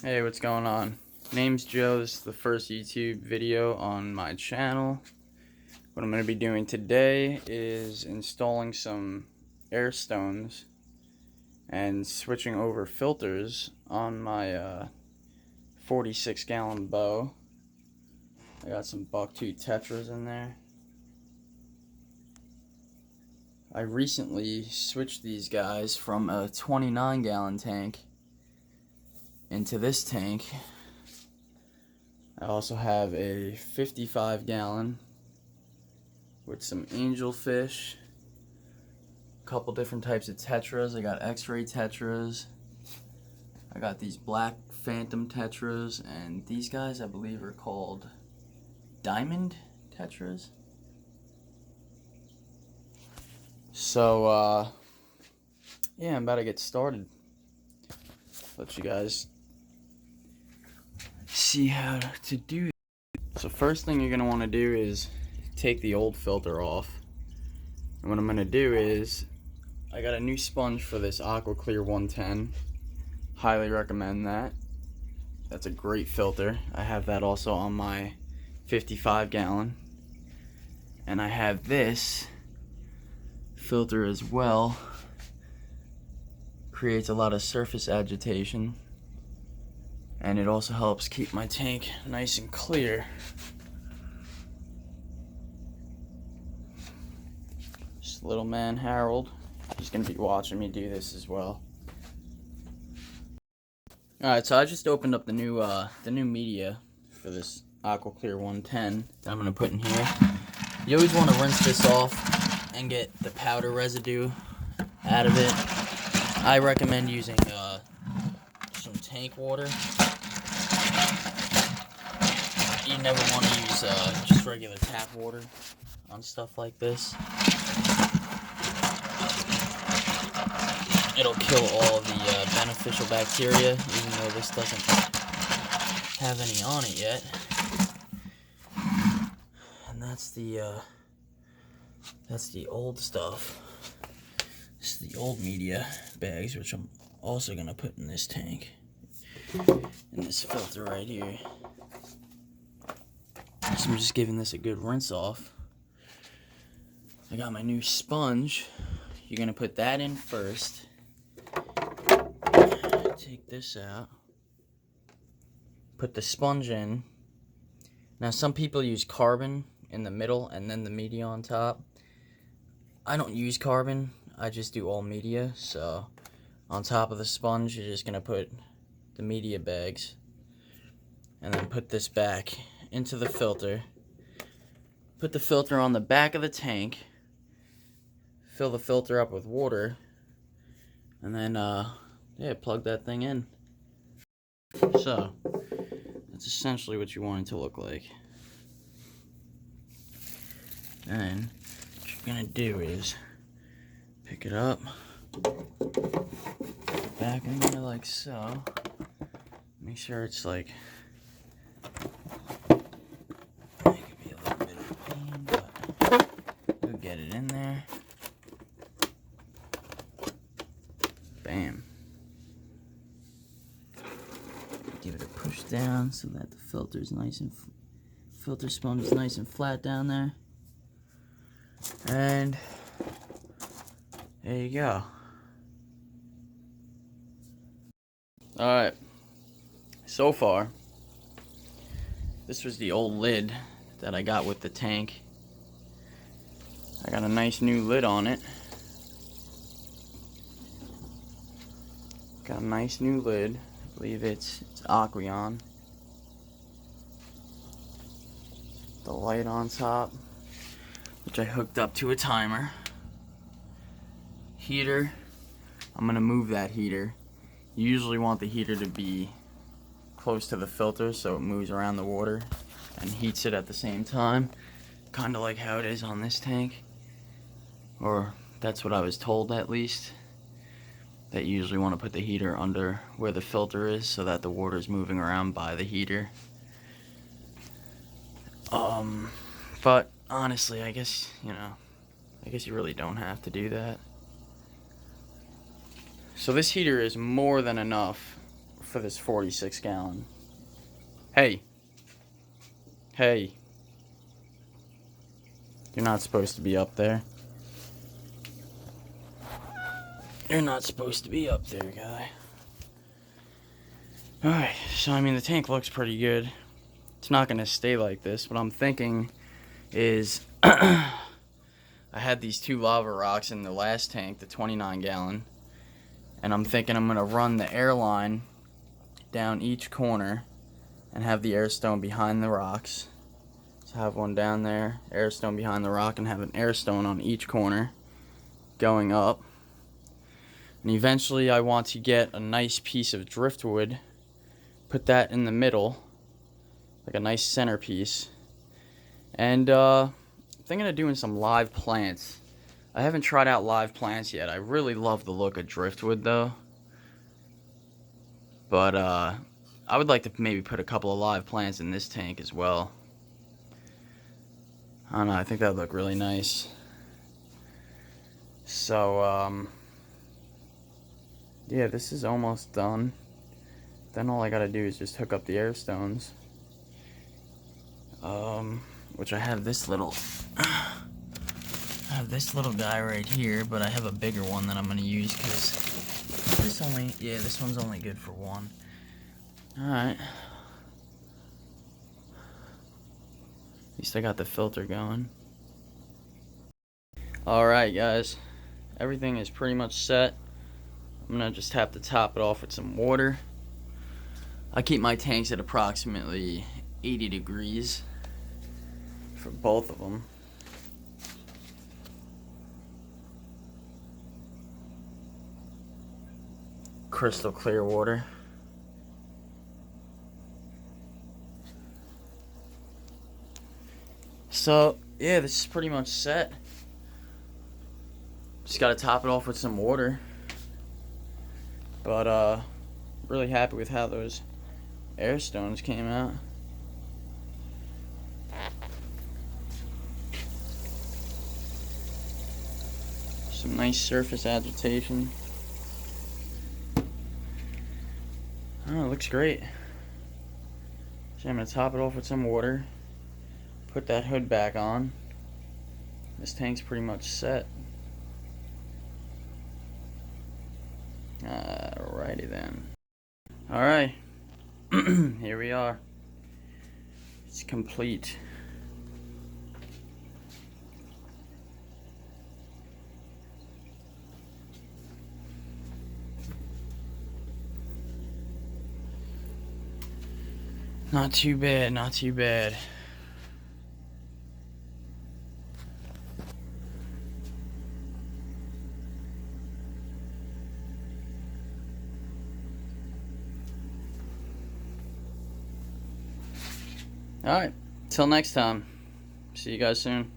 Hey, what's going on? Name's Joe. This is the first YouTube video on my channel. What I'm going to be doing today is installing some airstones and switching over filters on my 46-gallon bow. I got some bucktooth tetras in there. I recently switched these guys from a 29-gallon tank into this tank. I also have a 55-gallon with some angelfish, a couple different types of tetras. I got x-ray tetras. I got these black phantom tetras, and these guys I believe are called diamond tetras. So, yeah, I'm about to get started. Let you guys see how to do it. So first thing you're going to want to do is take the old filter off. And what I'm going to do is, I got a new sponge for this aquaclear 110. Highly recommend that. That's a great filter. I have that also on my 55-gallon. And I have this filter as well. Creates a lot of surface agitation. And it also helps keep my tank nice and clear. This little man Harold, he's gonna be watching me do this as well. Alright, so I just opened up the new media for this aquaclear 110 that I'm gonna put in here. You always want to rinse this off and get the powder residue out of it. I recommend using some tank water. You never want to use just regular tap water on stuff like this. It'll kill all the beneficial bacteria, even though this doesn't have any on it yet. And that's the old stuff. This is the old media bags, which I'm also gonna put in this tank, in this filter right here. So I'm just giving this a good rinse off. I got my new sponge. You're gonna put that in first. Take this out. Put the sponge in. Now some people use carbon in the middle and then the media on top. I don't use carbon. I just do all media. So on top of the sponge, you're just gonna put the media bags. And then put this back into the filter. Put the filter on the back of the tank. Fill the filter up with water. And then, yeah, plug that thing in. So, that's essentially what you want it to look like. Then, what you're gonna do is pick it up, back in there like so. Make sure it's like, it could be a little bit of a pain, but you'll get it in there. Bam. Give it a push down so that the filter's nice and filter sponge is nice and flat down there. And there you go. Alright. So far, this was the old lid that I got with the tank. I got a nice new lid on it. Got a nice new lid. I believe it's Aqueon. The light on top, which I hooked up to a timer. Heater. I'm gonna move that heater. You usually want the heater to be close to the filter so it moves around the water and heats it at the same time. Kind of like how it is on this tank. Or that's what I was told, at least. That you usually want to put the heater under where the filter is so that the water is moving around by the heater. But honestly, I guess, I guess you really don't have to do that. So this heater is more than enough for this 46 gallon. Hey. Hey. You're not supposed to be up there. You're not supposed to be up there, guy. Alright, so I mean the tank looks pretty good. It's not gonna stay like this. What I'm thinking is I had these 2 lava rocks in the last tank, the 29 gallon, and I'm thinking I'm gonna run the air line down each corner and have the airstone behind the rocks. So have one down there, airstone behind the rock, and have an airstone on each corner going up. And eventually I want to get a nice piece of driftwood, put that in the middle, like a nice centerpiece. And I'm thinking of doing some live plants. I haven't tried out live plants yet. I really love the look of driftwood though. But I would like to maybe put a couple of live plants in this tank as well. I don't know, I think that would look really nice. So, yeah, this is almost done. Then all I gotta do is just hook up the airstones. Which I have this little... I have this little guy right here, but I have a bigger one that I'm gonna use because this only... Yeah, this one's only good for one. Alright. At least I got the filter going. Alright guys, everything is pretty much set. I'm gonna just have to top it off with some water. I keep my tanks at approximately 80 degrees for both of them. Crystal clear water. So, yeah, this is pretty much set. Just gotta top it off with some water. But, really happy with how those airstones came out. Some nice surface agitation. Oh, it looks great. So I'm gonna top it off with some water. Put that hood back on. This tank's pretty much set. Alrighty then. Alright. Here we are. It's complete. Not too bad, not too bad. Alright, till next time. See you guys soon.